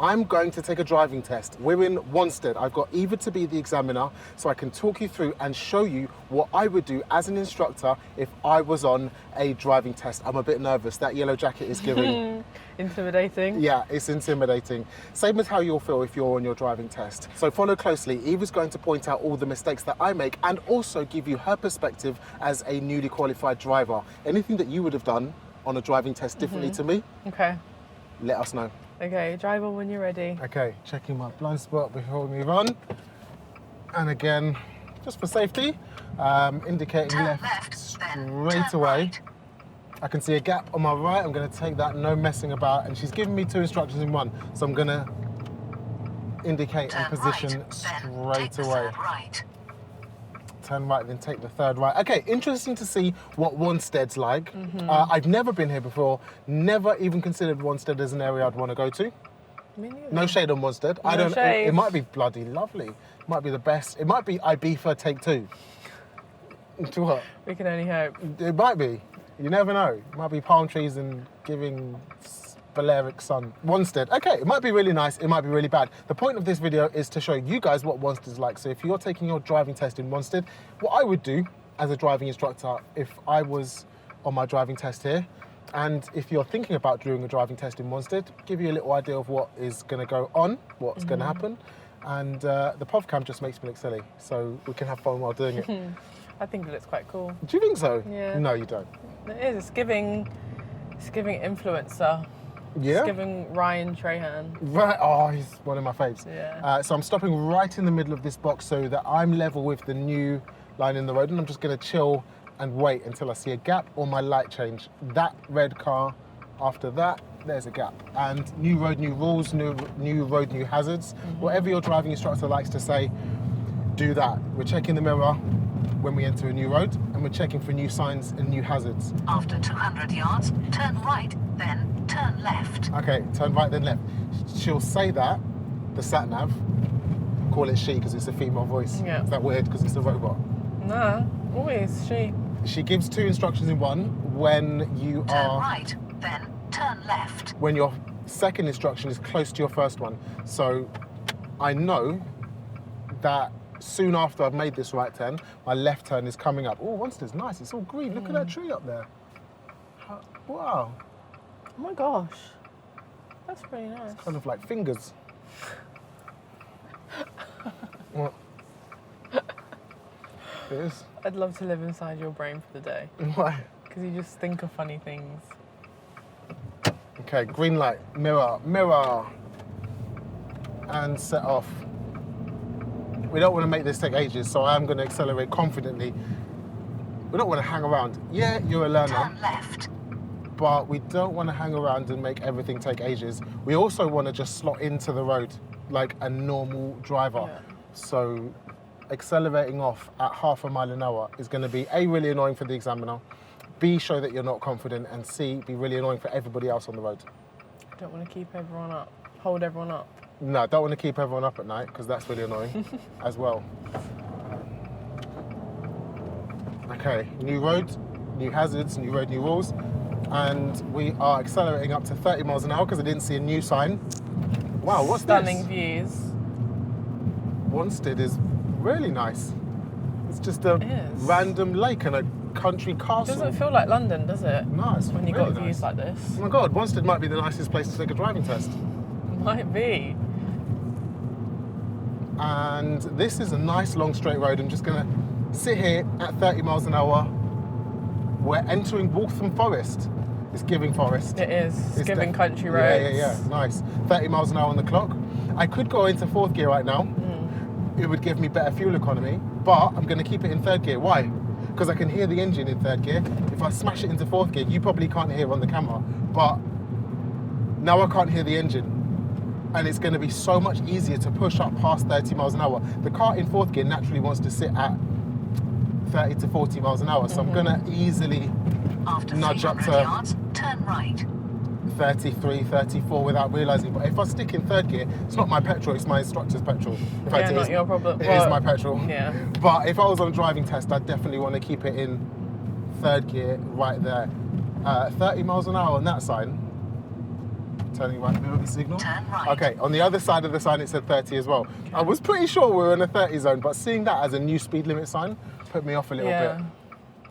I'm going to take a driving test. We're in Wanstead. I've got Eva to be the examiner, so I can talk you through and show you what I would do as an instructor if I was on a driving test. I'm a bit nervous. That yellow jacket is giving... Intimidating. Yeah, it's intimidating. Same as how you'll feel if you're on your driving test. So follow closely. Eva's going to point out all the mistakes that I make and also give you her perspective as a newly qualified driver. Anything that you would have done on a driving test differently to me, Okay. let us know. Okay, drive on when you're ready. Okay, checking my blind spot before we move on. And again, just for safety, indicating Turn left straight straight away. I can see a gap on my right. I'm going to take that, no messing about. And she's giving me 2 instructions in one. So I'm going to indicate and position straight away. Right. Turn right, then take the third right. Okay, interesting to see what Wanstead's like. I've never been here before, never even considered Wanstead as an area I'd want to go to. Me neither. No shade on Wanstead. I don't. shade. It might be bloody lovely. It might be the best. It might be Ibiza take 2. To what? We can only hope. It might be. You never know. It might be palm trees and giving Balearic sun. Wanstead. Okay, it might be really nice. It might be really bad. The point of this video is to show you guys what Wanstead's like. So if you're taking your driving test in Wanstead, what I would do as a driving instructor if I was on my driving test here, and if you're thinking about doing a driving test in Wanstead, give you a little idea of what is going to go on, what's going to happen. And the POV cam just makes me look silly, so we can have fun while doing it. I think it looks quite cool. Do you think so? Yeah. No, you don't. It is. It's giving influencer. Yeah? It's giving Ryan Trahan. Right, oh, he's one of my faves. Yeah. So I'm stopping right in the middle of this box so that I'm level with the new line in the road, and I'm just going to chill and wait until I see a gap or my light change. That red car, after that, there's a gap. And new road, new rules, new road, new hazards. Whatever your driving instructor likes to say, do that. We're checking the mirror when we enter a new road, and we're checking for new signs and new hazards. After 200 yards, turn right, then turn left. Okay, turn right then left. She'll say that, the satnav, call it she because it's a female voice. Yeah. Is that weird because it's a robot? Nah, always she. She gives 2 instructions in one when you Turn are, right, then turn left. when your second instruction is close to your first one. So I know that soon after I've made this right turn, my left turn is coming up. Oh, Wanstead's nice, it's all green. Look at that tree up there. Wow. Oh my gosh. That's pretty nice. Kind of like fingers. What? It is. I'd love to live inside your brain for the day. Why? Because you just think of funny things. Okay, green light, mirror, mirror. And set off. We don't want to make this take ages, so I'm going to accelerate confidently. We don't want to hang around. Yeah, you're a learner, Turn left. but we don't want to hang around and make everything take ages. We also want to just slot into the road like a normal driver. Yeah. So accelerating off at ½ mile an hour is going to be A, really annoying for the examiner, B, show that you're not confident, and C, be really annoying for everybody else on the road. I don't want to keep everyone up, hold everyone up. No, don't want to keep everyone up at night because that's really annoying as well. Okay, new road, new hazards, new road, new rules. And we are accelerating up to 30 miles an hour because I didn't see a new sign. Wow, what's Stunning this? views. Wanstead is really nice. It's just a It is. random lake and a country castle. Doesn't feel like London, does it? No, it's When you really got views nice. like this. Oh my God, Wanstead might be the nicest place to take a driving test. Might be. And this is a nice long straight road. I'm just gonna sit here at 30 miles an hour. We're entering Waltham Forest. It's giving forest. It is. It's giving country Yeah, roads. yeah, nice. 30 miles an hour on the clock. I could go into 4th gear right now. It would give me better fuel economy, but I'm gonna keep it in 3rd gear. Why? Because I can hear the engine in 3rd gear. If I smash it into 4th gear, you probably can't hear on the camera, but now I can't hear the engine. And it's gonna be so much easier to push up past 30 miles an hour. The car in 4th gear naturally wants to sit at 30 to 40 miles an hour, so I'm gonna easily After nudge up 300 to yards, turn right. 33, 34 without realising. But if I stick in 3rd gear, it's not my petrol, it's my instructor's petrol. In fact, Yeah, it not is- your problem. It Well, is my petrol. Yeah. But if I was on a driving test, I'd definitely want to keep it in 3rd gear right there. 30 miles an hour on that sign. Turning right, middle of the signal. Turn right. Okay, on the other side of the sign it said 30 as well. I was pretty sure we were in a 30 zone, but seeing that as a new speed limit sign put me off a little bit.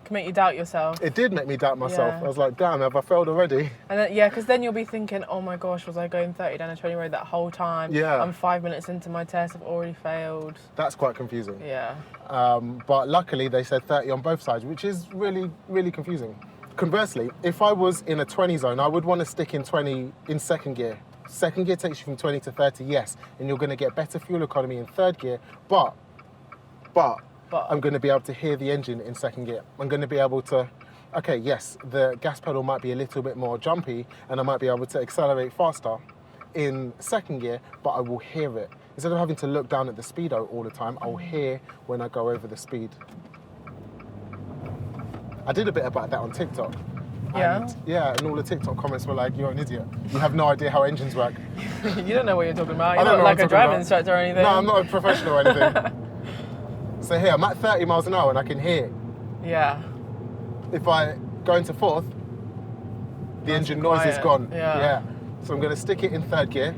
Can make you doubt yourself. It did make me doubt myself. Yeah. I was like, damn, have I failed already? And then, because then you'll be thinking, oh my gosh, was I going 30 down a 20 road that whole time? Yeah. I'm 5 minutes into my test, I've already failed. That's quite confusing. Yeah. But luckily they said 30 on both sides, which is really, really confusing. Conversely, if I was in a 20 zone, I would want to stick in 20 in second gear. Second gear takes you from 20 to 30, yes, and you're going to get better fuel economy in third gear, but I'm going to be able to hear the engine in second gear. I'm going to be able to, okay, yes, the gas pedal might be a little bit more jumpy and I might be able to accelerate faster in second gear, but I will hear it. Instead of having to look down at the speedo all the time, I'll hear when I go over the speed. I did a bit about that on TikTok. Yeah? And all the TikTok comments were like, you're an idiot. You have no idea how engines work. You don't know what you're talking about. I You're don't not know like what a I'm talking driving about. instructor or anything. No, I'm not a professional or anything. So here, I'm at 30 miles an hour and I can hear it. Yeah. If I go into fourth, the Nice engine and noise is quiet. gone. Yeah. So I'm going to stick it in third gear.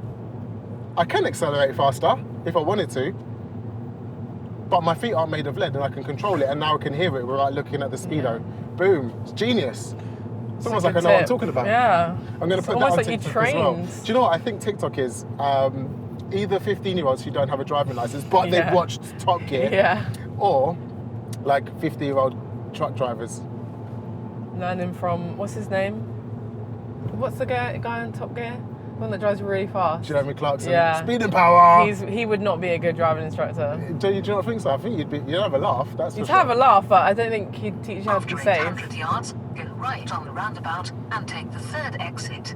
I can accelerate faster if I wanted to, but my feet aren't made of lead and I can control it, and now I can hear it without looking at the speedo. Boom, it's genius. It's almost like I know what I'm talking about. Yeah. I'm going to It's put that almost on like you TikTok as well. trained. Do you know what I think TikTok is? Either 15-year-olds who don't have a driving license, but they've watched Top Gear, Yeah. or like 50-year-old truck drivers. Learning from, what's his name? What's the guy on Top Gear? The one that drives really fast. Jeremy Clarkson. Yeah. Speed and power. He would not be a good driving instructor. Do you not think so? I think you'd have a laugh. That's for You'd sure. have a laugh, but I don't think he'd teach you how to After be safe. 800 yards, go right on the roundabout and take the third exit.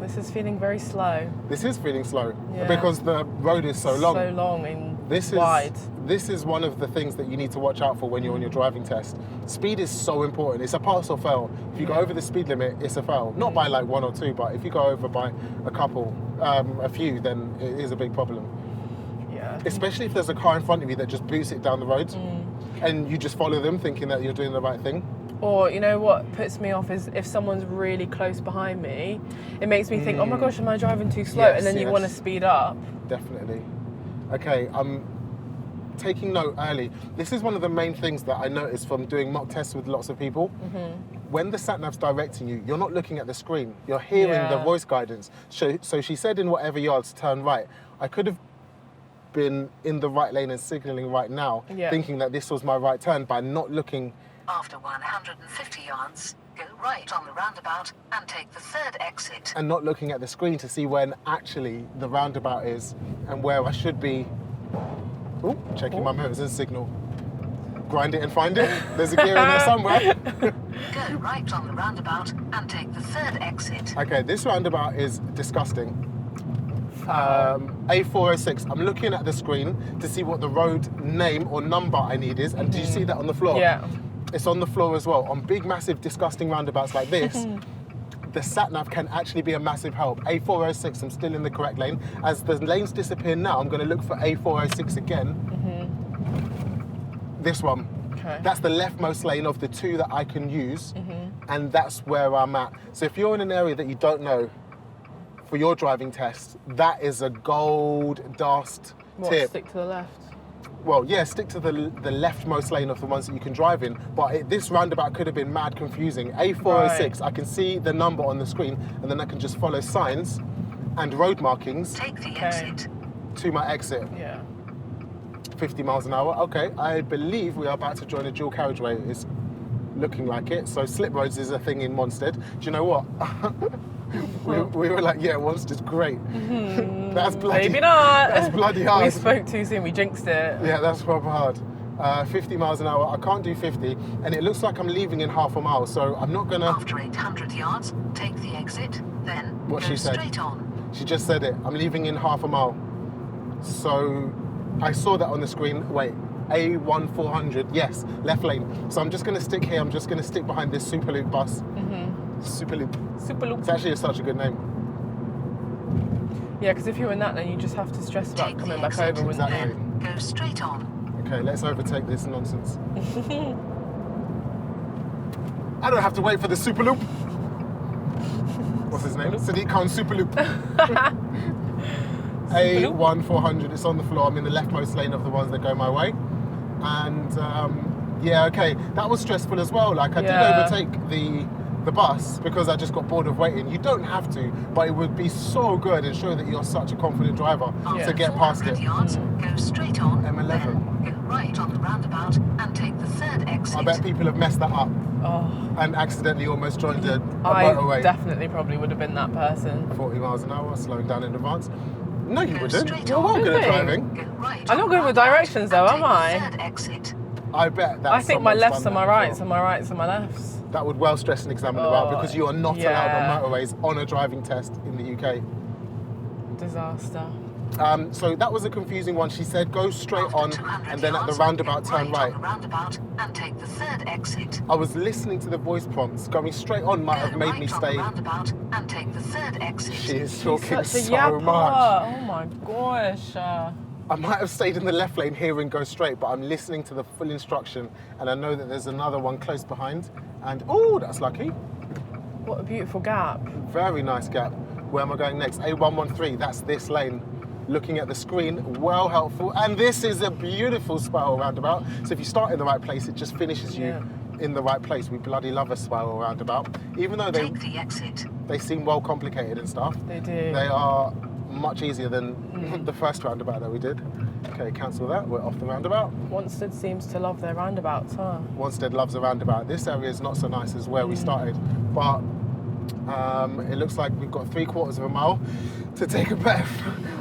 This is feeling very slow. This is feeling slow Yeah. because the road is so long. So long and This wide. is one of the things that you need to watch out for when you're on your driving test. Speed is so important. It's a pass or fail. If you go over the speed limit, it's a fail. Not by like 1 or 2, but if you go over by a few, then it is a big problem. Yeah. Especially if there's a car in front of you that just boosts it down the road and you just follow them thinking that you're doing the right thing. Or, you know what puts me off is if someone's really close behind me, it makes me think, oh my gosh, am I driving too slow? Yes, And then you yes. want to speed up. Definitely. Okay, I'm taking note early. This is one of the main things that I noticed from doing mock tests with lots of people. When the satnav's directing you, you're not looking at the screen. You're hearing the voice guidance. So she said in whatever yards, turn right. I could have been in the right lane and signalling right now, thinking that this was my right turn by not looking. After 150 yards, go right on the roundabout and take the third exit. And not looking at the screen to see when actually the roundabout is and where I should be. Ooh, checking my motors and signal. Grind it and find it. There's a gear in there somewhere. Go right on the roundabout and take the third exit. Okay, this roundabout is disgusting. A406. I'm looking at the screen to see what the road name or number I need is. And do you see that on the floor? Yeah. It's on the floor as well. On big, massive, disgusting roundabouts like this, the satnav can actually be a massive help. A406, I'm still in the correct lane. As the lanes disappear now, I'm going to look for A406 again. This one. Okay. That's the leftmost lane of the two that I can use, and that's where I'm at. So if you're in an area that you don't know for your driving test, that is a gold dust tip. Stick to the left. Well, yeah, stick to the leftmost lane of the ones that you can drive in, but this roundabout could have been mad confusing. A406, I can see the number on the screen, and then I can just follow signs and road markings Take the exit. to my exit. Yeah. 50 miles an hour. Okay, I believe we are about to join a dual carriageway. It's looking like it. So slip roads is a thing in Wanstead. Do you know what? we were like, yeah, Wanstead's great. That's bloody. Maybe not. That's bloody hard. We spoke too soon. We jinxed it. Yeah, that's proper hard. 50 miles an hour. I can't do 50, and it looks like I'm leaving in half a mile. So I'm not gonna. After 800 yards, take the exit, then What go she said. straight on. She just said it. I'm leaving in half a mile. So I saw that on the screen. Wait, A1 400. Yes, left lane. So I'm just going to stick here. I'm just going to stick behind this Superloop bus. Superloop. Super It's actually such a good name. Yeah, because if you're in that lane, you just have to stress about Take coming the back exit, over, wouldn't exactly. you? then go straight on. Okay, let's overtake this nonsense. I don't have to wait for the Superloop. What's his name? Sadiq Khan Superloop. A1 400. It's on the floor. I'm in the leftmost lane of the ones that go my way. And yeah, okay, that was stressful as well. Like I did overtake the bus because I just got bored of waiting. You don't have to, but it would be so good and show that you're such a confident driver to get past it. Yards, go straight on. M11. Then go right on the roundabout and take the third exit. I bet people have messed that up and accidentally almost joined a motorway. I definitely probably would have been that person. 40 miles an hour, slowing down in advance. No, you wouldn't. straight You're on. well good at Really? driving. Go right I'm not on good with the roundabout directions though, and am take I? the third exit. I bet that's I think my someone's lefts done are my that rights before. and my rights are my lefts. That would well stress an examiner out because you are not allowed yeah. on motorways on a driving test in the UK. Disaster. So that was a confusing one. She said go straight After on 200 and then at the yards, roundabout go turn right. on the roundabout and take the third exit. I was listening to the voice prompts. Going straight on might have Go made right me on stay. the roundabout and take the third exit. She is talking Such a so yapper. much. Oh my gosh. I might have stayed in the left lane hearing go straight, but I'm listening to the full instruction and I know that there's another one close behind. And oh, that's lucky. What a beautiful gap. Very nice gap. Where am I going next? A113, that's this lane. Looking at the screen, well helpful. And this is a beautiful spiral roundabout. So if you start in the right place, it just finishes you in the right place. We bloody love a spiral roundabout. Even though Take the exit. they seem well complicated and stuff, They do. they are much easier than the first roundabout that we did. Okay, cancel that, we're off the roundabout. Wanstead seems to love their roundabouts, huh? Wanstead loves a roundabout. This area is not so nice as where we started, but it looks like we've got 3/4 of a mile to take a breath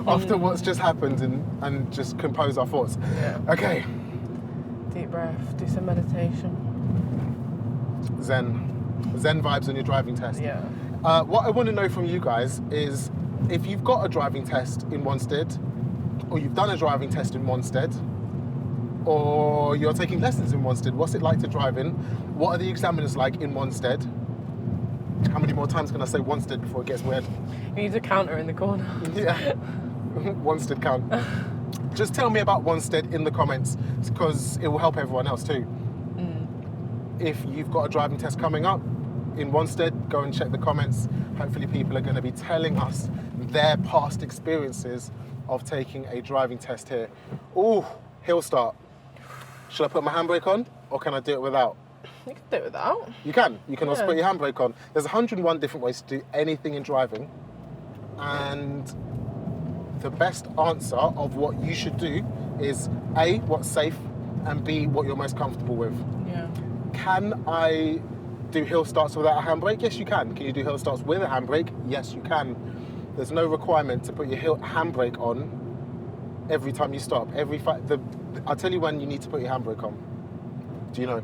after what's just happened and just compose our thoughts. Yeah. Okay, Deep breath, do some meditation. Zen vibes on your driving test. Yeah. What I want to know from you guys is if you've got a driving test in Wanstead, or you've done a driving test in Wanstead, or you're taking lessons in Wanstead, what's it like to drive in? What are the examiners like in Wanstead? How many more times can I say Wanstead before it gets weird? You need a counter in the corner. Yeah, Wanstead count. Just tell me about Wanstead in the comments because it will help everyone else too. If you've got a driving test coming up in Wanstead, go and check the comments. Hopefully people are going to be telling us their past experiences of taking a driving test here. Ooh, hill start. Should I put my handbrake on or can I do it without? You can do it without. You can. You can also Yeah. put your handbrake on. There's 101 different ways to do anything in driving. And the best answer of what you should do is A, what's safe, and B, what you're most comfortable with. Yeah. Can I do hill starts without a handbrake? Yes, you can. Can you do hill starts with a handbrake? Yes, you can. There's no requirement to put your handbrake on every time you stop. I'll tell you when you need to put your handbrake on. Do you know?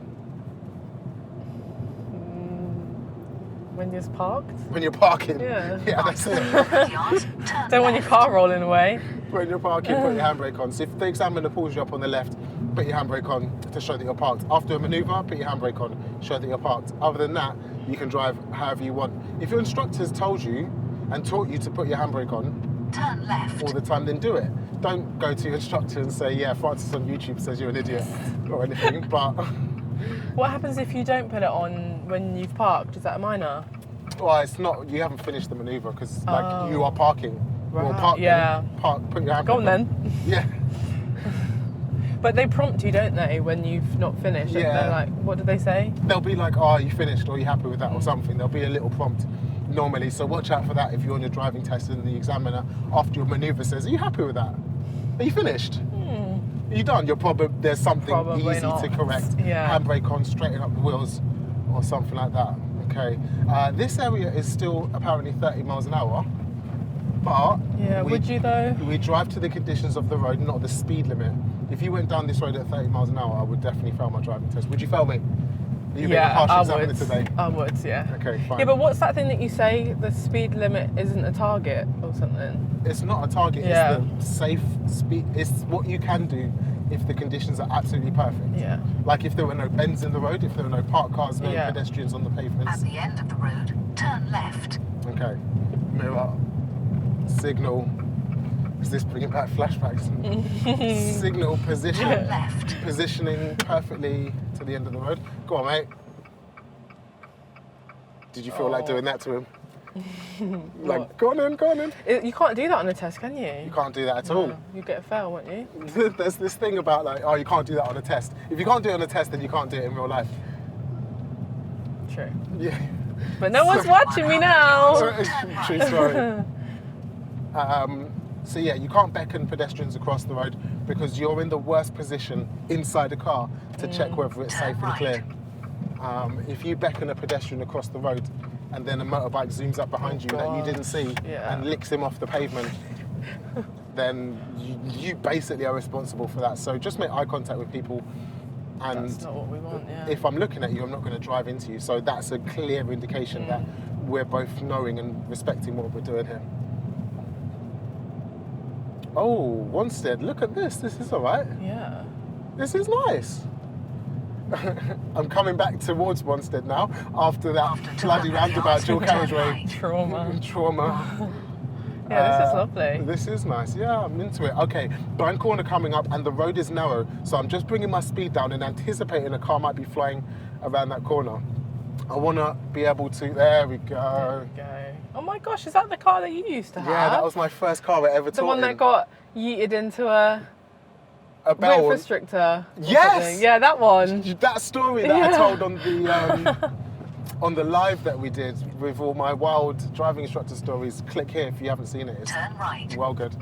When you're parked. When you're parking. Yeah. Yeah, that's it. 200 yards, turn Don't want your left. car rolling away. When you're parking, put your handbrake on. So if the examiner pulls you up on the left, put your handbrake on to show that you're parked. After a manoeuvre, put your handbrake on, show that you're parked. Other than that, you can drive however you want. If your instructor's told you and taught you to put your handbrake on Turn left. all the time, then do it. Don't go to your instructor and say, yeah, Francis on YouTube says you're an idiot or anything, but... What happens if you don't put it on when you've parked? Is that a minor? Well, it's not, you haven't finished the manoeuvre because Oh. you are parking. Well, Right, park then. yeah. Put your handbrake Go on on. then. Yeah. But they prompt you, don't they, when you've not finished? Yeah. They're like, what do they say? They'll be like, oh, are you finished or are you happy with that or something. There'll be a little prompt normally. So watch out for that if you're on your driving test and the examiner after your manoeuvre says, are you happy with that? Are you finished? Are you done? There's something Probably easy not. to correct. Yeah. Handbrake on, straighten up the wheels or something like that. Okay. This area is still apparently 30 miles an hour. But Yeah, would you though? we drive to the conditions of the road, not the speed limit. If you went down this road at 30 miles an hour, I would definitely fail my driving test. Would you fail me? Are you being a harsh I examiner would. today? I would, yeah. Okay, fine. Yeah, but what's that thing that you say? The speed limit isn't a target or something? It's not a target, Yeah. it's the safe speed. It's what you can do if the conditions are absolutely perfect. Yeah. Like if there were no bends in the road, if there were no parked cars, no Yeah. pedestrians on the At pavements. the end of the road, turn left. Okay. Mirror. Signal. Is this bringing back flashbacks? Signal position. Turn left. Positioning perfectly to the end of the road. Go on, mate. Did you feel like doing that to him? Like, go on in. You can't do that on a test, can you? You can't do that at all. No, you get a fail, won't you? There's this thing about like, oh, you can't do that on a test. If you can't do it on a test, then you can't do it in real life. True. Yeah. But no one's watching me now. True story. So yeah, you can't beckon pedestrians across the road because you're in the worst position inside the car to check whether it's safe and clear. If you beckon a pedestrian across the road and then a motorbike zooms up behind you that you didn't see and licks him off the pavement, then you basically are responsible for that. So just make eye contact with people. And that's not what we want, yeah. if I'm looking at you, I'm not going to drive into you. So that's a clear indication that we're both knowing and respecting what we're doing here. Oh, Wanstead, look at this. This is all right. Yeah. This is nice. I'm coming back towards Wanstead now after that bloody roundabout dual carriageway. Trauma. Yeah, this is lovely. This is nice. Yeah, I'm into it. Okay, blind corner coming up and the road is narrow. So I'm just bringing my speed down and anticipating a car might be flying around that corner. I want to be able to... There we go. There we go. Oh my gosh, is that the car that you used to have? Yeah, that was my first car I ever taught The one that got yeeted into a bell width restrictor. Yes! Something. Yeah, that one. That story that I told on the... on the live that we did with all my wild driving instructor stories, click here if you haven't seen it. It's Turn right. well good.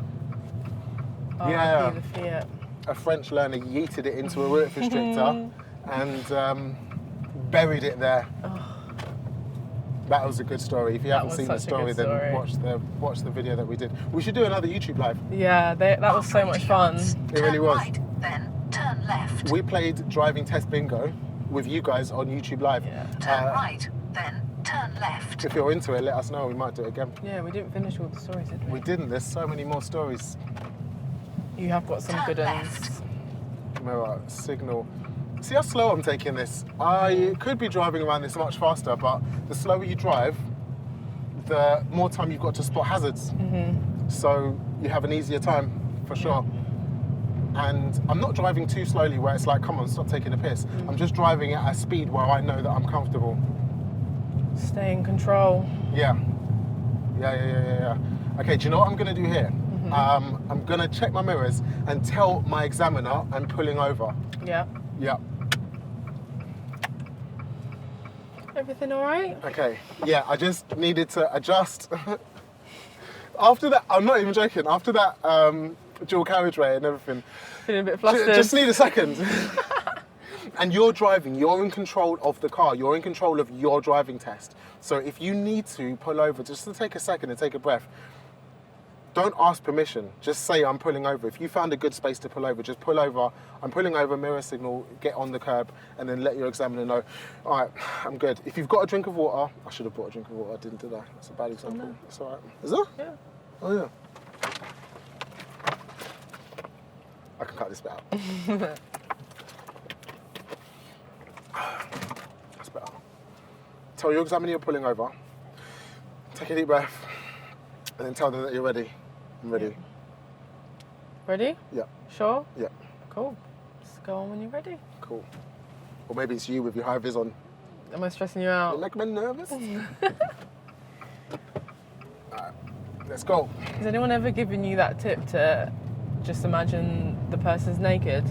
Oh, Yeah. the Fiat. A French learner yeeted it into a width restrictor and buried it there. Oh. That was a good story. If you haven't seen the story, then watch the video that we did. We should do another YouTube live. Yeah, that was so much fun. It really was. Right, then turn left. We played driving test bingo with you guys on YouTube Live. Yeah. Turn right, then turn left. If you're into it, let us know. We might do it again. Yeah, we didn't finish all the stories, did we? We didn't. There's so many more stories. You have got some Turn good left. ones. Mirror, signal. See how slow I'm taking this? I could be driving around this much faster, but the slower you drive, the more time you've got to spot hazards. So you have an easier time, for sure. And I'm not driving too slowly where it's like, come on, stop taking a piss. I'm just driving at a speed where I know that I'm comfortable. Stay in control. Yeah. Okay, do you know what I'm going to do here? I'm going to check my mirrors and tell my examiner I'm pulling over. Yeah. Yeah. Everything all right? Okay, yeah, I just needed to adjust. After that, I'm not even joking, after that dual carriageway and everything, Feeling a bit flustered. just need a second. And you're driving, you're in control of the car, you're in control of your driving test. So if you need to pull over, just to take a second and take a breath, don't ask permission, just say I'm pulling over. If you found a good space to pull over, just pull over. I'm pulling over, mirror signal, get on the curb, and then let your examiner know, all right, I'm good. If you've got a drink of water, I should have brought a drink of water, I didn't, did I? That's a bad example. no. It's all right. Is there? Yeah. Oh, yeah. I can cut this bit out. That's better. Tell your examiner you're pulling over, take a deep breath, and then tell them that you're ready. I'm ready. Ready? Yeah. Sure? Yeah. Cool. Just go on when you're ready. Cool. Or maybe it's you with your high vis on. Am I stressing you out? You make me nervous? Alright, let's go. Has anyone ever given you that tip to just imagine the person's naked?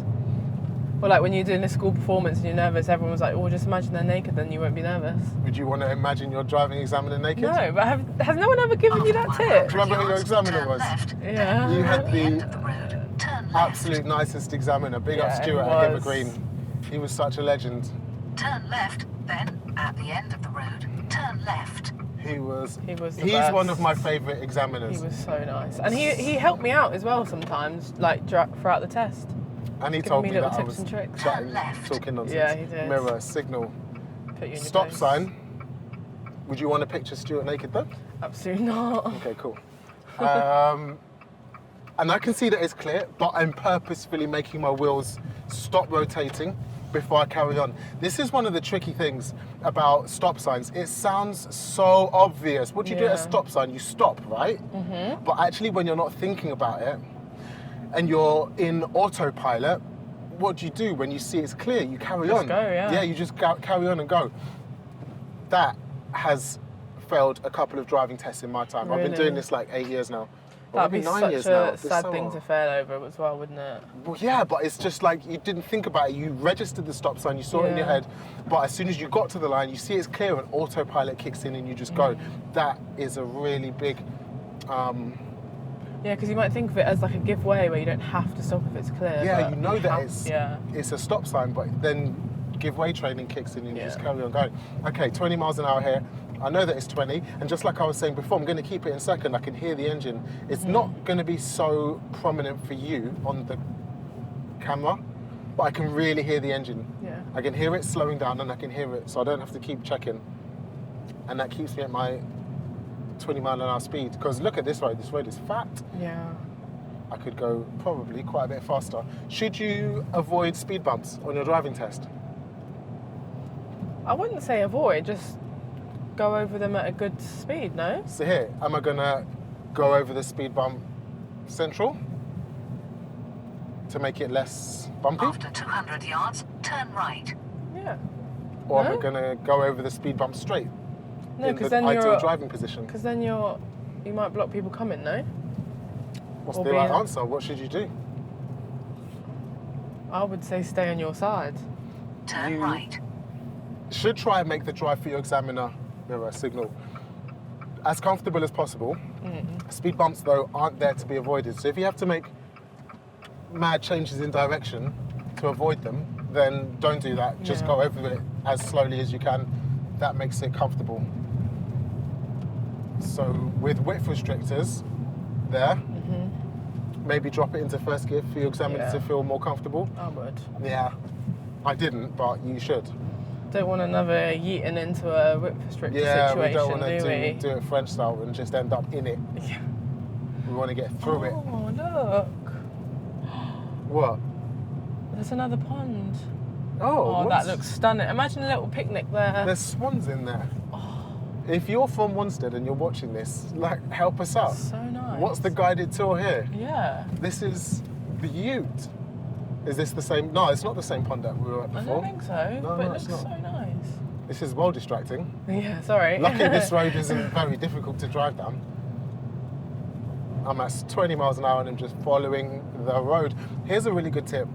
Or like when you're doing a school performance and you're nervous, everyone's like, oh, just imagine they're naked, then you won't be nervous. Would you want to imagine your driving examiner naked? No, but has no one ever given you that tip? Do you remember who your examiner was? Yeah. You had At the end of the the road, turn left. absolute nicest examiner. Big up Yeah, Stuart he at was. Evergreen. He was such a legend. Turn left, then at the end of the road, turn left. He was the he's best. one of my favourite examiners. He was so nice. And he helped me out as well sometimes, like throughout the test. And he giving told me me little that I tips was and tricks. chatting, Turn left. talking nonsense. Yeah, he did. Mirror, signal, Put you in your stop place. sign. Would you want to picture Stuart naked though? Absolutely not. Okay, cool. And I can see that it's clear, but I'm purposefully making my wheels stop rotating before I carry on. This is one of the tricky things about stop signs. It sounds so obvious. What do you do at a Yeah. stop sign? You stop, right? Mm-hmm. But actually when you're not thinking about it and you're in autopilot, what do you do when you see it's clear? You carry Just on. go, yeah. Yeah, you just carry on and go. That has failed a couple of driving tests in my time. I've been Really? doing this like 8 years now. Or That'd be maybe 9 such years now. a This sad summer. thing to fail over as well, wouldn't it? Well, yeah, but it's just like you didn't think about it. You registered the stop sign, you saw it in your Yeah. head, but as soon as you got to the line, you see it's clear and autopilot kicks in and you just go. That is a really big... Yeah, because you might think of it as like a give way where you don't have to stop if it's clear. yeah, but you know that have- it's a stop sign, but then give way training kicks in and you just Yeah. carry on going. Okay, 20 miles an hour here. I know that it's 20, and just like I was saying before, I'm going to keep it in second. I can hear the engine. It's not going to be so prominent for you on the camera, but I can really hear the engine. Yeah. I can hear it slowing down, and I can hear it, so I don't have to keep checking. And that keeps me at my 20 mile an hour speed. Because look at this road. This road is fat. Yeah. I could go probably quite a bit faster. Should you avoid speed bumps on your driving test? I wouldn't say avoid, just go over them at a good speed, no? So here, am I gonna go over the speed bump central to make it less bumpy? After 200 yards, turn right. Yeah. Or am No? I gonna go over the speed bump straight No, in because the then ideal driving position? Because then you might block people coming, no? What's or the right being- answer? What should you do? I would say stay on your side. Turn You- right. Should try and make the drive for your examiner mirror signal as comfortable as possible. Speed bumps, though, aren't there to be avoided. So if you have to make mad changes in direction to avoid them, then don't do that. Just Yeah. go over it as slowly as you can. That makes it comfortable. So with width restrictors there, maybe drop it into first gear for your examiner Yeah. to feel more comfortable. I would. Yeah, I didn't, but you should. Don't want another yeeting into a whip restrictor Yeah, we situation, don't want do we? to do it French style and just end up in it. Yeah. We want to get through it. Oh, look. What? There's another pond. Oh, Oh, that looks stunning. Imagine a little picnic there. There's swans in there. Oh. If you're from Wanstead and you're watching this, like, help us out. So nice. What's the guided tour here? Yeah. This is the Ute. Is this the same? No, it's not the same pond that we were at I before. don't think so, No, but no, it it's looks not. so nice. This is well distracting. Yeah, sorry. Lucky this road isn't very difficult to drive down. I'm at 20 miles an hour and I'm just following the road. Here's a really good tip.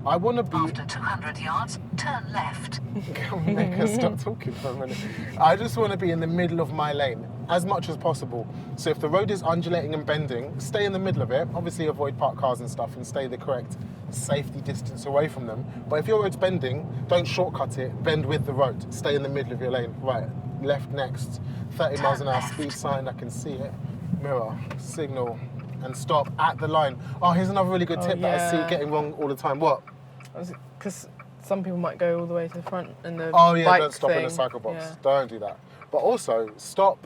I want to be... After 200 yards, turn left. Make her stop talking for a minute. I just want to be in the middle of my lane as much as possible. So if the road is undulating and bending, stay in the middle of it. Obviously avoid parked cars and stuff and stay the correct safety distance away from them. But if your road's bending, don't shortcut it. Bend with the road. Stay in the middle of your lane. Right, left next. 30 miles an hour speed sign. I can see it. Mirror, signal, and stop at the line. Oh, here's another really good Oh, tip that I yeah. see getting wrong all the time. What? Because some people might go all the way to the front in the Oh yeah, bike don't stop in thing. a cycle box. Yeah. Don't do that. But also stop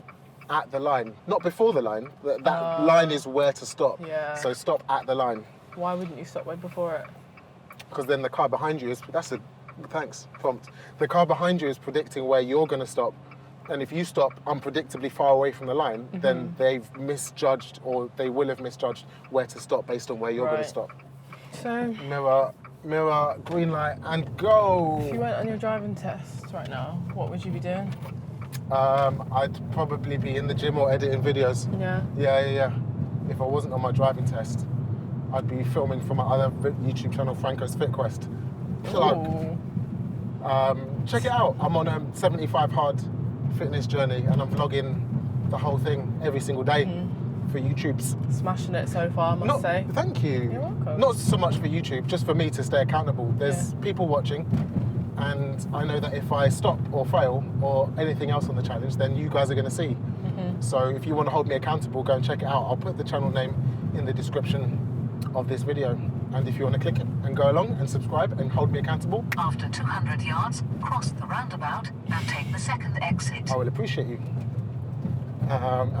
at the line, not before the line. That line is where to stop. Yeah. So stop at the line, Why wouldn't you stop way before it? because then the car behind you is. That's a thanks prompt. The car behind you is predicting where you're going to stop, and if you stop unpredictably far away from the line, then they've misjudged, or they will have misjudged where to stop based on where you're going Right. to stop. So, Mirror, mirror, green light, and go. if you went on your driving test right now, what would you be doing? I'd probably be in the gym or editing videos. Yeah. Yeah. If I wasn't on my driving test, I'd be filming for my other YouTube channel, Franco's Fit Quest. Plug. Ooh. Check it out. I'm on a 75 hard fitness journey and I'm vlogging the whole thing every single day for YouTube's. Smashing it so far, I must say. Thank you. You're welcome. Not so much for YouTube, just for me to stay accountable. There's people watching, and I know that if I stop or fail or anything else on the challenge, then you guys are going to see. So if you want to hold me accountable, go and check it out. I'll put the channel name in the description of this video. And if you want to click it and go along and subscribe and hold me accountable, After 200 yards, cross the roundabout and take the second exit. I will appreciate you.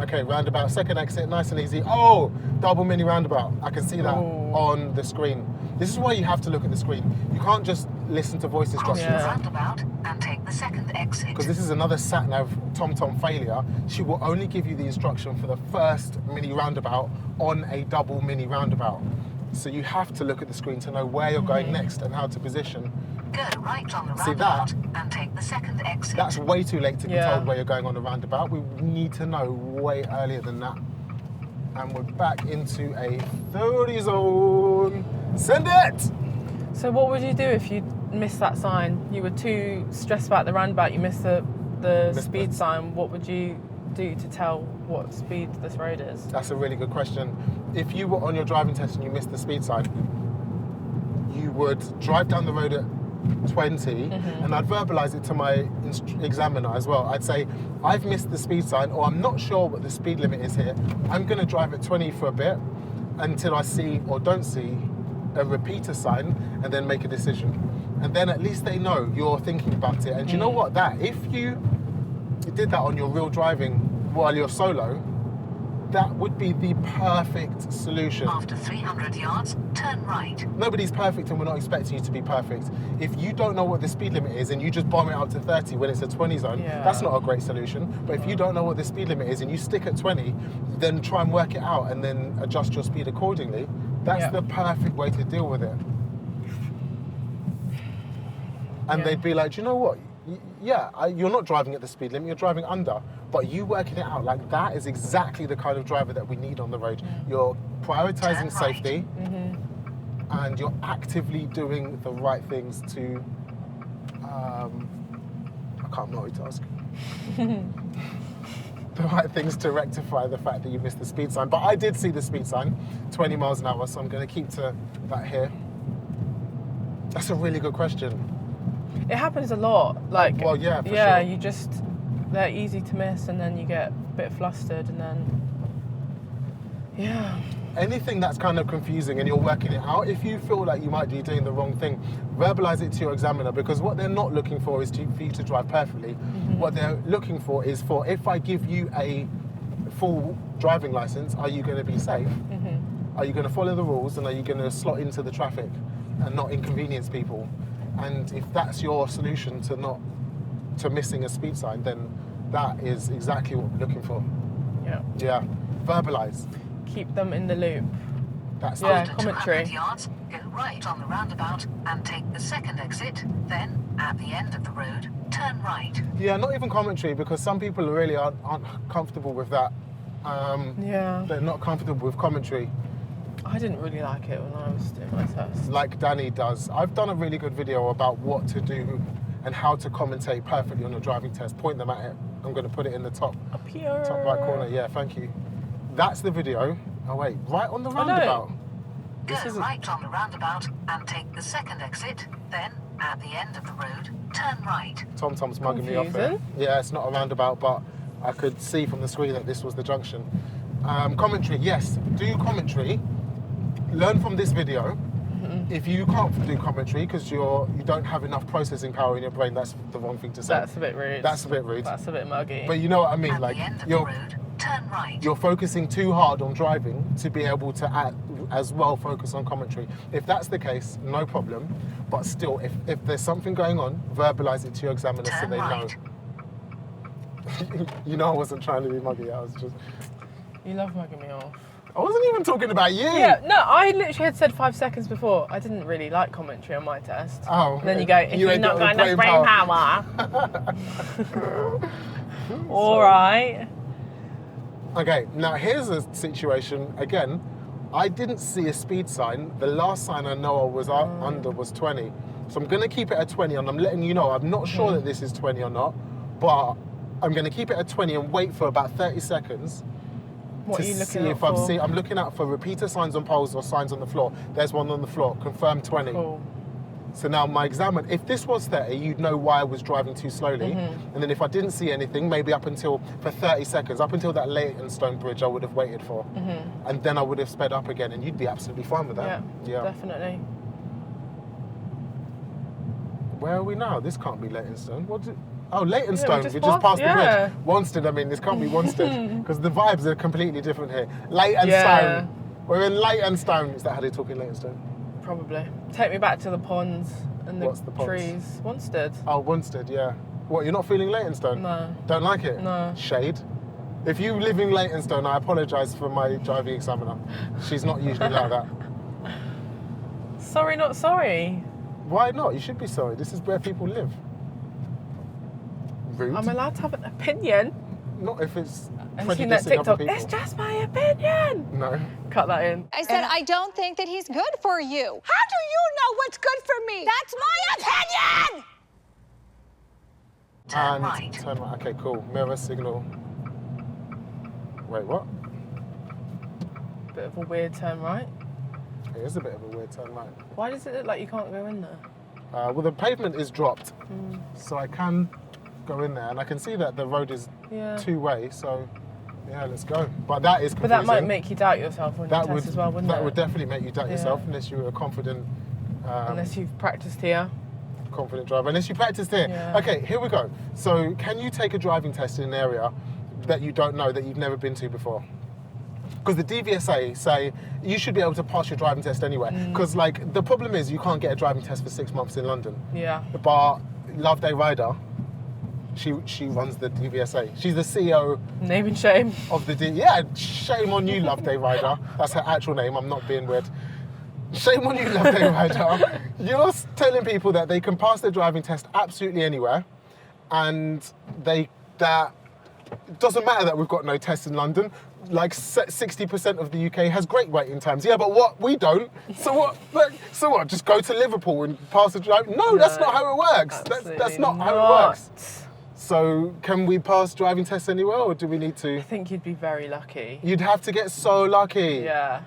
Okay, roundabout, second exit, nice and easy. Oh, double mini roundabout. I can see that Ooh. on the screen. This is why you have to look at the screen. You can't just listen to voice Cross instructions. the roundabout and take the second exit. Because this is another satnav TomTom failure. She will only give you the instruction for the first mini roundabout on a double mini roundabout. So you have to look at the screen to know where you're going next and how to position Go right on the See roundabout that? and take the second exit. That's way too late to be Yeah. told where you're going on the roundabout. We need to know way earlier than that. And we're back into a 30 zone. Send it! So what would you do if you missed that sign? You were too stressed about the roundabout, you missed the speed sign. What would you do to tell what speed this road is? That's a really good question. If you were on your driving test and you missed the speed sign, you would drive down the road at 20 and I'd verbalise it to my examiner as well. I'd say, I've missed the speed sign, or I'm not sure what the speed limit is here. I'm going to drive at 20 for a bit until I see or don't see a repeater sign and then make a decision. And then at least they know you're thinking about it. And you know what? That if you did that on your real driving while you're solo, that would be the perfect solution. After 300 yards, turn right. Nobody's perfect and we're not expecting you to be perfect. If you don't know what the speed limit is and you just bomb it up to 30 when it's a 20 zone, that's not a great solution. But if you don't know what the speed limit is and you stick at 20, then try and work it out and then adjust your speed accordingly. That's the perfect way to deal with it. And they'd be like, do you know what? You're not driving at the speed limit, you're driving under, but you working it out, like that is exactly the kind of driver that we need on the road. You're prioritising safety and you're actively doing the right things to, I can't multitask. The right things to rectify the fact that you missed the speed sign. But I did see the speed sign, 20 miles an hour, so I'm going to keep to that here. That's a really good question. It happens a lot. Like, well, yeah, for yeah, sure. they're easy to miss, and then you get a bit flustered, and then, Anything that's kind of confusing and you're working it out, if you feel like you might be doing the wrong thing, verbalise it to your examiner, because what they're not looking for is for you to drive perfectly. What they're looking for is if I give you a full driving licence, are you going to be safe? Are you going to follow the rules, and are you going to slot into the traffic and not inconvenience people? And if that's your solution to missing a speed sign, then that is exactly what we're looking for. Yeah. Verbalise. Keep them in the loop. That's After commentary. 200 yards, go right on the roundabout and take the second exit. Then, at the end of the road, turn right. Yeah, not even commentary, because some people really aren't comfortable with that. They're not comfortable with commentary. I didn't really like it when I was doing my test. Like Danny does. I've done a really good video about what to do and how to commentate perfectly on a driving test. Point them at it. I'm going to put it in the top right corner. Yeah, thank you. That's the video. Oh wait, right on the roundabout. Go right on the roundabout and take the second exit. Then, at the end of the road, turn right. Tom's mugging me off here. Yeah, it's not a roundabout, but I could see from the screen that this was the junction. Commentary, yes. Do commentary. Learn from this video. If you can't do commentary because you don't have enough processing power in your brain, that's the wrong thing to say. That's a bit rude. That's a bit rude. That's a bit muggy. But you know what I mean? At like the end of the road, turn right. You're focusing too hard on driving to be able to as well focus on commentary. If that's the case, no problem. But still, if there's something going on, verbalise it to your examiner so they know. You know I wasn't trying to be muggy. I was just... You love mugging me off. I wasn't even talking about you. Yeah, no, I literally had said 5 seconds before. I didn't really like commentary on my test. Oh. And then you go, if you've not got enough brain power. All right. Okay, now here's a situation. Again, I didn't see a speed sign. The last sign I know I was under was 20. So I'm going to keep it at 20, and I'm letting you know, I'm not sure that this is 20 or not, but I'm going to keep it at 20 and wait for about 30 seconds. What to are you see looking if out for? I'm looking out for repeater signs on poles or signs on the floor. There's one on the floor, confirmed 20. Cool. So now my examiner, if this was 30, you'd know why I was driving too slowly. And then if I didn't see anything, maybe for 30 seconds, up until that Leytonstone bridge, I would have waited for. And then I would have sped up again, and you'd be absolutely fine with that. Yeah, definitely. Where are we now? This can't be Leytonstone. Leytonstone, we we just passed the yeah. bridge. Wanstead, I mean, this can't be Wanstead, because the vibes are completely different here. Leytonstone. Yeah. We're in Leytonstone. Is that how they talk in Leytonstone? Probably. Take me back to the ponds and the, What's the ponds? trees. Wanstead. Oh, Wanstead, yeah. What, you're not feeling Leytonstone? No. Don't like it? No. Shade. If you live in Leytonstone, I apologise for my driving examiner. She's not usually like that. Sorry, not sorry. Why not? You should be sorry. This is where people live. Rude. I'm allowed to have an opinion. Not if it's Have you seen that prejudicing other TikTok? people. It's just my opinion. No. Cut that in. I said, I don't think that he's good for you. How do you know what's good for me? That's my opinion! Turn right. Turn right. Okay, cool. Mirror signal. Wait, what? Bit of a weird turn right. It is a bit of a weird turn right. Why does it look like you can't go in there? Well, the pavement is dropped, so I can go in there, and I can see that the road is two-way. So, yeah, let's go. But that is confusing. But that might make you doubt yourself on your test as well, wouldn't it? That would definitely make you doubt yourself unless you were a confident. Unless you've practiced here. Confident driver. Unless you practiced here. Yeah. Okay, here we go. So, can you take a driving test in an area that you don't know, that you've never been to before? Because the DVSA say you should be able to pass your driving test anywhere. Because like the problem is you can't get a driving test for 6 months in London. Yeah. But Love Day Rider, she runs the DVSA. She's the CEO Name and shame. of the yeah. Shame on you, Love Day Rider. That's her actual name. I'm not being weird. Shame on you, Love Day Rider. You're telling people that they can pass their driving test absolutely anywhere, and that it doesn't matter that we've got no tests in London. Like 60% of the UK has great waiting times. Yeah, but what? We don't. So what? So what? Just go to Liverpool and pass the drive? No, that's not how it works. That's not how it works. So can we pass driving tests anywhere, or do we need to? I think you'd be very lucky. You'd have to get so lucky. Yeah.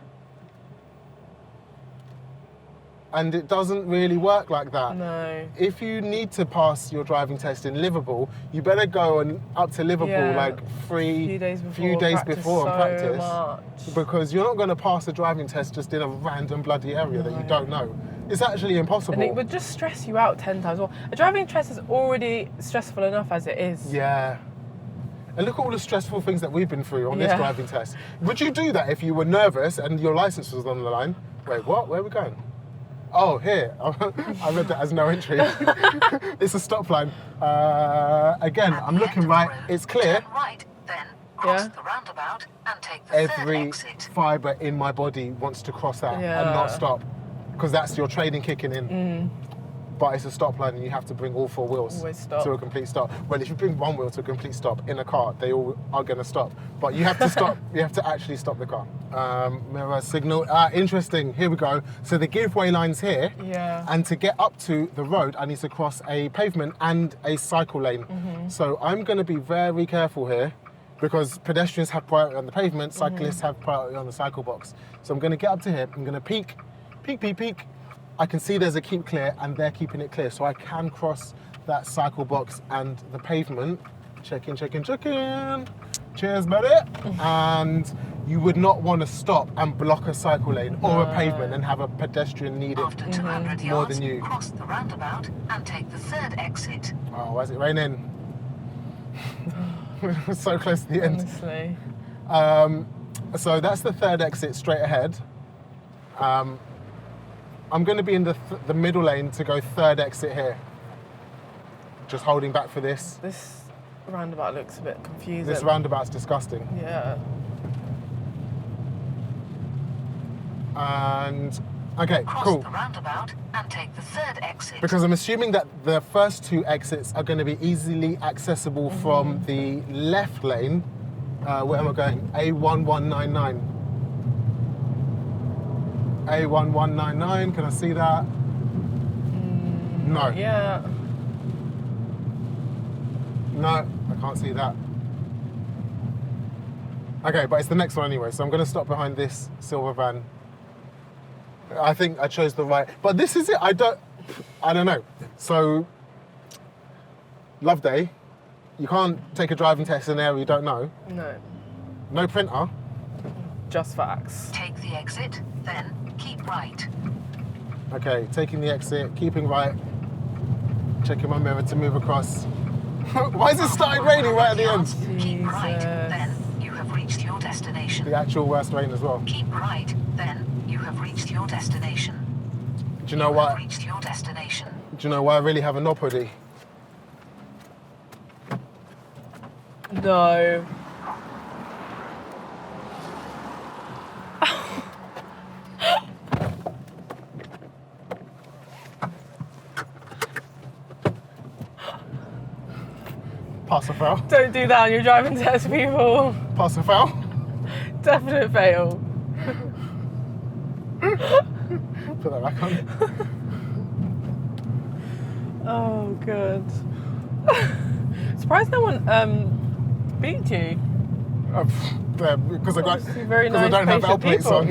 And it doesn't really work like that. No. If you need to pass your driving test in Liverpool, you better go up to Liverpool like few days before and practice. Much. Because you're not going to pass a driving test just in a random bloody area that you don't know. It's actually impossible. And it would just stress you out 10 times more. A driving test is already stressful enough as it is. Yeah. And look at all the stressful things that we've been through on this driving test. Would you do that if you were nervous and your license was on the line? Wait, what? Where are we going? Oh, here. I read that as no entry. It's a stop line. Again, I'm looking right. It's clear. Turn right, then cross the roundabout and take the third Every exit. fibre in my body wants to cross that and not stop. Because that's your training kicking in. But it's a stop line and you have to bring all four wheels to a complete stop. Well, if you bring one wheel to a complete stop in a car, they all are going to stop. But you have to stop. You have to actually stop the car. Mirror signal. Interesting. Here we go. So the giveaway line's here. Yeah. And to get up to the road, I need to cross a pavement and a cycle lane. So I'm going to be very careful here, because pedestrians have priority on the pavement, cyclists have priority on the cycle box. So I'm going to get up to here. I'm going to peek. I can see there's a keep clear and they're keeping it clear. So I can cross that cycle box and the pavement. Check in. Cheers, buddy. And you would not want to stop and block a cycle lane or a pavement and have a pedestrian need it After 200 more yards, than you. cross the roundabout and take the third exit. Oh, why is it raining? So close to the end. Honestly. So that's the third exit straight ahead. I'm going to be in the middle lane to go third exit here. Just holding back for this. This roundabout looks a bit confusing. This roundabout's disgusting. Yeah. And, okay, Cross cool. the roundabout and take the third exit. Because I'm assuming that the first two exits are going to be easily accessible from the left lane. Where am I going? A1199. A1199, can I see that? No. Yeah. No, I can't see that. Okay, but it's the next one anyway, so I'm going to stop behind this silver van. I think I chose the right, but this is it. I don't know. So, Love Day, you can't take a driving test in an area you don't know. No. No printer. Just facts. Take the exit, then keep right. Okay, taking the exit, keeping right, checking my mirror to move across. Why is it starting raining right at the end? Keep right, then you have reached your destination. The actual worst rain as well. Keep right, then you have reached your destination. Do you know You what? have reached your destination. Do you know why I really have a knob hoodie? No. Pass or fail. Don't do that on your driving test, people. Pass or fail. Definite fail. Put that back on. Oh, good. Surprised no one beat you. Because I got Obviously very because I nice, don't have L patient plates people. on.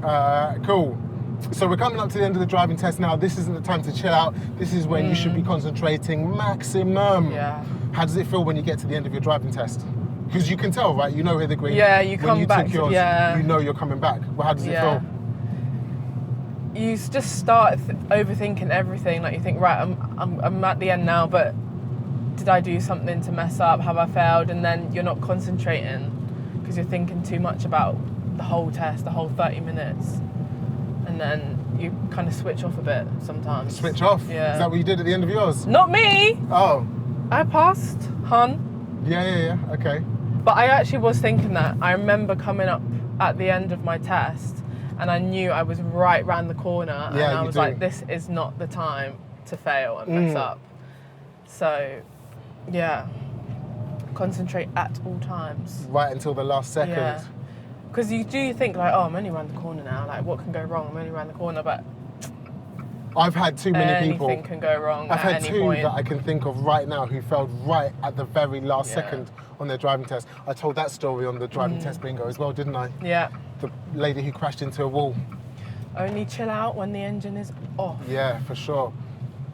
Yeah. Cool. So we're coming up to the end of the driving test now. This isn't the time to chill out. This is when you should be concentrating maximum. Yeah. How does it feel when you get to the end of your driving test? Because you can tell, right? You know here the green. Yeah, you when come you back took to- yours, yeah. you know you're coming back. Well, how does it Yeah. feel? You just start overthinking everything. Like you think, right, I'm at the end now, but did I do something to mess up? Have I failed? And then you're not concentrating because you're thinking too much about the whole test, the whole 30 minutes. And then you kind of switch off a bit sometimes. Switch off? Yeah. Is that what you did at the end of yours? Not me! Oh. I passed, hun. Yeah. Okay. But I actually was thinking that. I remember coming up at the end of my test and I knew I was right round the corner Yeah, and I you was do. like, this is not the time to fail and mess up. So, yeah, concentrate at all times. Right until the last second. Yeah. Because you do think like, oh, I'm only round the corner now. Like, what can go wrong? I'm only round the corner, but I've had too many people. anything can go wrong I've at had any two point. that I can think of right now who failed right at the very last Yeah. second on their driving test. I told that story on the driving test bingo as well, didn't I? Yeah. The lady who crashed into a wall. Only chill out when the engine is off. Yeah, for sure.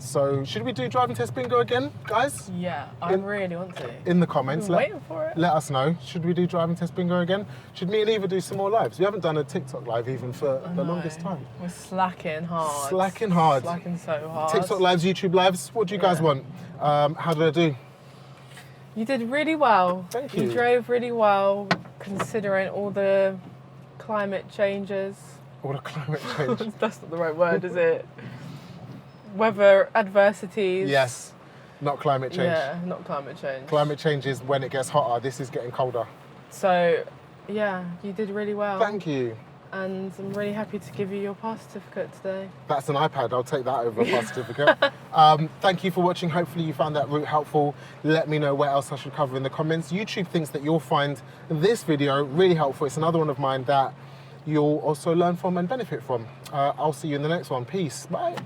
So, should we do driving test bingo again, guys? Yeah, I In- really want to. In the comments, I'm waiting for it. let us know. Should we do driving test bingo again? Should me and Eva do some more lives? We haven't done a TikTok live even for the longest time. We're slacking hard. Slacking hard. Slacking so hard. TikTok lives, YouTube lives. What do you guys Yeah. want? How did I do? You did really well. Thank You you. drove really well, considering all the climate changes. All the climate change. That's not the right word, is it? Weather adversities. Yes, not climate change. Yeah, not climate change. Climate change is when it gets hotter. This is getting colder. So, yeah, you did really well. Thank you. And I'm really happy to give you your pass certificate today. That's an iPad. I'll take that over a pass certificate. Thank you for watching. Hopefully you found that route helpful. Let me know what else I should cover in the comments. YouTube thinks that you'll find this video really helpful. It's another one of mine that you'll also learn from and benefit from. I'll see you in the next one. Peace. Bye.